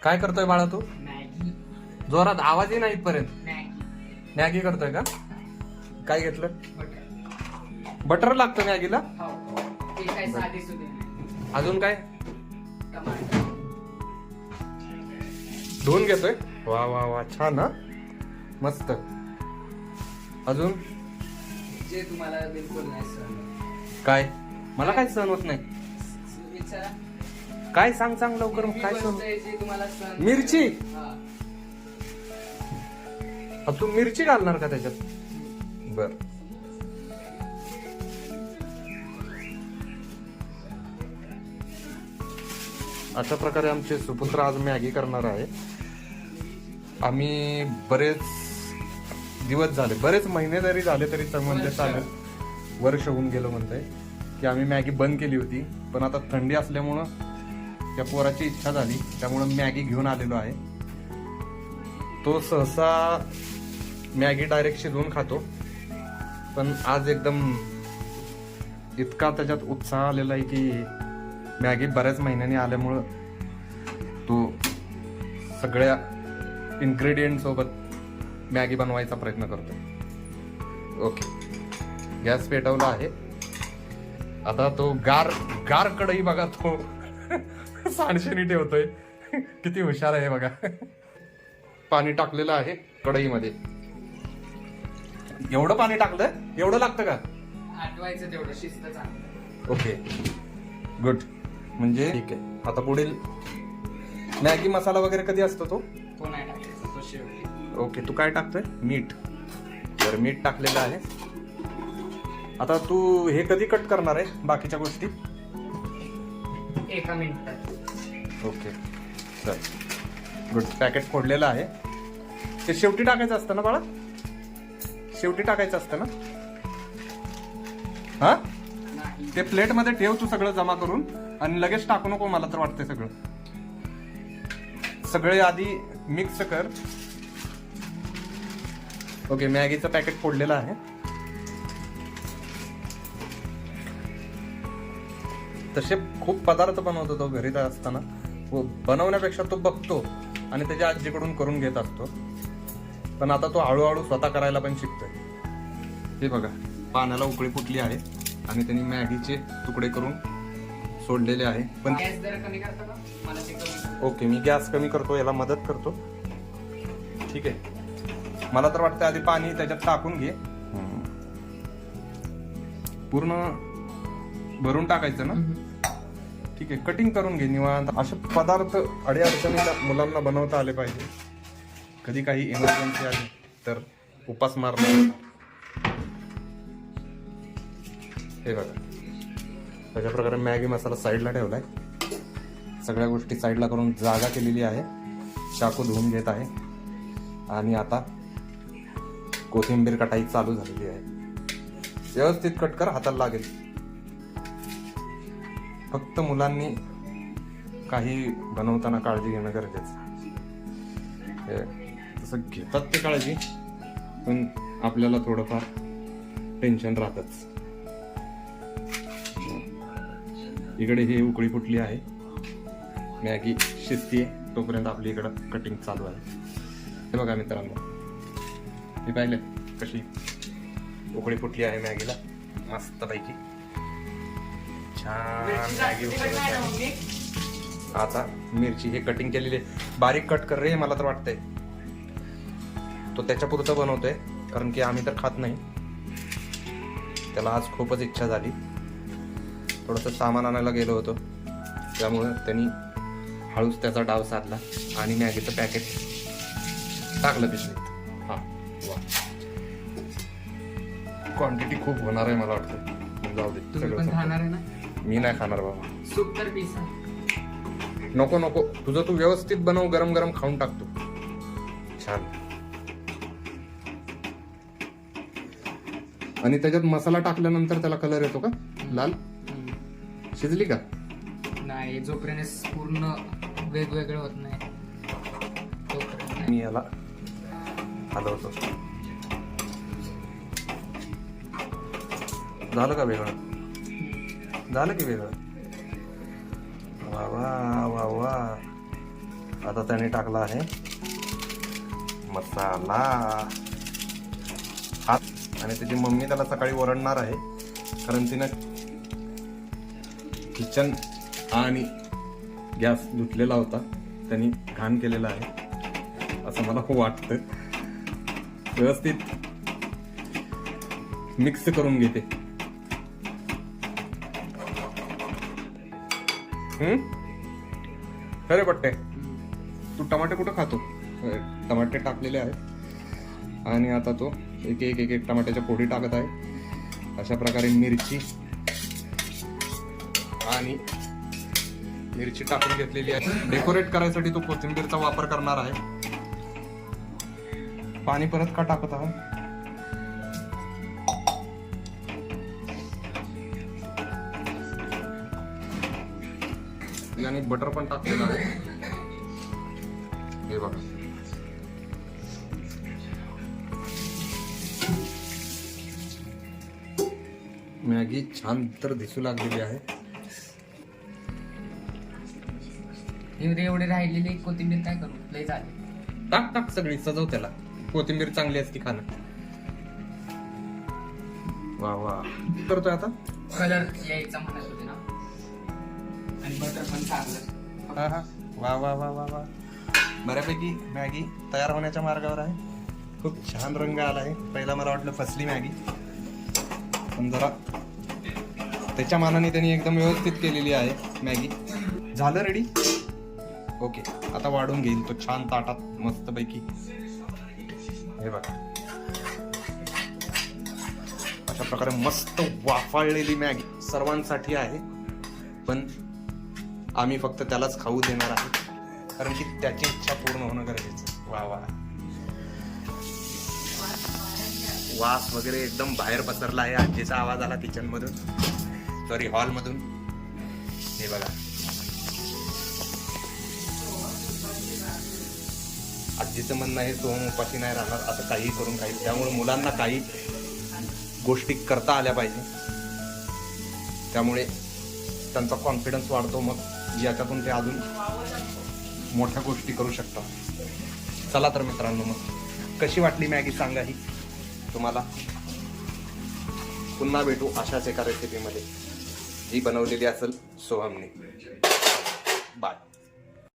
काय करतोय बाळा तू? मॅगी. जोरात आवाजही नाही इथपर्यंत. मॅगी. मॅगी करतोय का? काय घेतलं? बटर. बटर लागतं मॅगीला? हो. ते काय साधी सुधी नाही. अजून काय? टमाटर. धुवून घेतोय. वा वा वा, छान हा, मस्त. अजून जे तुम्हाला बिलकुल नाही सहन. काय? मला काय सहन होत नाही. विचारा. काय सांग सांग लवकर. मी काय सहन? बोलतोय जे तुम्हाला सहन. मिरची? हा. तू मिरची घालणार का त्याच्यात? बर. अशा प्रकारे आमचे सुपुत्र आज मॅगी करणार आहे. आम्ही बरेच दिवस झाले, बरेच महिने जरी झाले तरी म्हणजे चालेल, वर्ष होऊन गेलं म्हणतंय की आम्ही मॅगी बंद केली होती. पण आता थंडी असल्यामुळं त्या पोराची इच्छा झाली, त्यामुळं मॅगी घेऊन आलेलो आहे. तो सहसा मॅगी डायरेक्ट शिजवून खातो, पण आज एकदम इतका त्याच्यात उत्साह आलेला आहे की मॅगी बऱ्याच महिन्यांनी आल्यामुळं तो सगळ्या इन्ग्रेडियंट सोबत मॅगी बनवायचा प्रयत्न करतोय. ओके, गॅस पेटवला आहे. आता तो गार गार कढई बघा, तो सांडशेनी ठेवतोय. किती हुशार आहे बघा. पाणी टाकलेलं आहे कढईमध्ये. एवढं पाणी टाकलं? एवढं लागतं का? आठवायचं तेवढं, शिस्त चांगलं. Okay, good. म्हणजे ठीक आहे. आता पुढील मॅगी मसाला वगैरे कधी असतो तो? तो नाही टाकायचा, तो शेवटी. ओके, तू काय टाकतोय? मीठ. तर मीठ टाकलेलं आहे. आता तू हे कधी कट करणार आहे बाकीच्या गोष्टी? 1 मिनिटात. ओके, चल, गुड. पॅकेट फोडलेलं आहे. ते शेवटी टाकायचं असतं ना बाळा? शेवटी टाकायचं असतं ना? हा, नाही. ते प्लेट मध्ये ठेव तू सगळं जमा करून, आणि लगेच टाकू नको. मला तर वाटतंय सगळे आधी मिक्स कर. ओके, मॅगीचं पॅकेट फोडलेलं आहे. तसे खूप पदार्थ बनवतो तो घरी असताना. बनवण्यापेक्षा तो बघतो आणि त्याच्या आजीकडून करून घेत असतो. पण आता तो हळूहळू स्वतः करायला पण शिकतोय. हे बघा, पाण्याला उकळी फुटली आहे आणि त्यांनी मॅगीचे तुकडे करून सोडलेले आहे. पण गॅस जरा कमी करता का? मला ते कमी कर. ओके, मी गॅस कमी करतो, याला मदत करतो. ठीक आहे. मला तर वाटतं आधी पाणी त्याच्यात टाकून घे. पूर्ण भरून टाकायचं ना? ठीक आहे, कटिंग करून घे निवांत. असे पदार्थ अडीअडचणीला मुलांना बनवता आले पाहिजे. कधी काही इमर्जन्सी आली तर उपास मारणार. हे बघा, अशा प्रकारे मॅगी मसाला साईडला ठेवलाय. सगळ्या गोष्टी साईडला करून जागा केलेली आहे. चाकू धुवून घेत आहे आणि आता कोथिंबीर कटाई चालू झालेली आहे. व्यवस्थित कट कर, हाताला लागेल. फक्त मुलांनी काही बनवताना काळजी घेणं गरजेचं. तसं घेतात ते काळजी, पण आपल्याला थोडंफार टेन्शन राहतच. इकडे ही उकळी फुटली आहे, मॅगी शिजतीये, तोपर्यंत आपली इकडं कटिंग चालू आहे. हे बघा मित्रांनो, हे पाहिले कशी उकळी फुटली आहे मॅगीला मस्त पैकी. छान मॅगी उकळत आहे. आता मिरची हे कटिंग केलेली बारीक कट कर रे. मला तर वाटतंय तो त्याच्या पुरतं बनवतोय, कारण की आम्ही तर खात नाही. त्याला आज खूपच इच्छा झाली. थोडंसं सामान आणायला गेलो होतो, त्यामुळं त्यांनी हळूच त्याचा डाव साधला आणि मॅगीचं पॅकेट टाकलं पिशवीत. हा, वा, क्वांटिटी खूप होणार आहे मला वाटतं. जाऊ दे, तुम्ही पण खाणार आहे ना? मी नाही खाणार बाबा. सूप तर पिसा. नको नको, तुझं तू व्यवस्थित बनव, गरम गरम खाऊन टाकतो. छान. आणि त्याच्यात मसाला टाकल्यानंतर त्याला कलर येतो का लाल? शिजली का? नाही, जोपर्यंत पूर्ण वेगवेगळं होत नाही तोपर्यंत. मी याला हलवतो. झालं का वेगळं? झालं की वेगळं? वा वा वा वा. आता त्याने टाकला आहे मसाला हा, आणि त्याची मम्मी त्याला सकाळी ओरडणार आहे कारण तिनं किचन आणि गॅस धुतलेला होता, त्यांनी घाण केलेला आहे असं मला वाटतं. व्यवस्थित मिक्स करून घेते. खरे पट्टे, तू टमाटे कुठं खातो? टमाटे टाकलेले आहेत आणि आता तो एक एक एक एक टमाट्याच्या फोडी टाकत आहे. अशा प्रकारे मिरची आणि मिरची टाकून घेतलेली आहे. डेकोरेट करायसाठी तो कोथिंबीरचा वापर करणार आहे. पाणी परत का टाकत आहोत? आणि बटर पण टाकलेलं आहे. हे बघा, मॅगी छान तर दिसू लागलेली आहे. एवढे राहिलेले कोथिंबीर काय करू? लय झाले. टाक टाक सगळी, सजव त्याला. कोथिंबीर चांगली असते खाणं. वा वा, करतोय आता. कलर यायचा म्हणत होते ना, आणि बटर पण चांगलं. हा हा, वा वा वा वा वा, बऱ्यापैकी मॅगी तयार होण्याच्या मार्गावर आहे. खूप छान रंग आला आहे. पहिला मला वाटलं फसली मॅगी, पण जरा त्याच्या मानाने त्यांनी एकदम व्यवस्थित केलेली आहे मॅगी. झालं रेडी. ओके, आता वाढून घेईल तो छान ताटात मस्तपैकी. हे बघा, अशा प्रकारे मस्त वाफाळलेली मॅगी सर्वांसाठी आहे, पण आम्ही फक्त त्यालाच खाऊ देणार आहे कारण की त्याची इच्छा पूर्ण होणं गरजेचं. वा वा, वास वगैरे एकदम बाहेर पसरला आहे. आजीचा आवाज आला किचन मधून, सॉरी हॉल मधून. हे बघा, आजीचं म्हणणं आहे सोहम उपाशी नाही राहणार, असं काही करून काही. त्यामुळे मुलांना काही गोष्टी करता आल्या पाहिजे, त्यामुळे त्यांचा कॉन्फिडन्स वाढतो. मग याच्यातून ते अजून मोठ्या गोष्टी करू शकतात. चला तर मित्रांनो, मग कशी वाटली मॅगी सांगा ही तुम्हाला. पुन्हा भेटू अशाच एका रेसिपीमध्ये जी बनवलेली असेल सोहमने. बाय.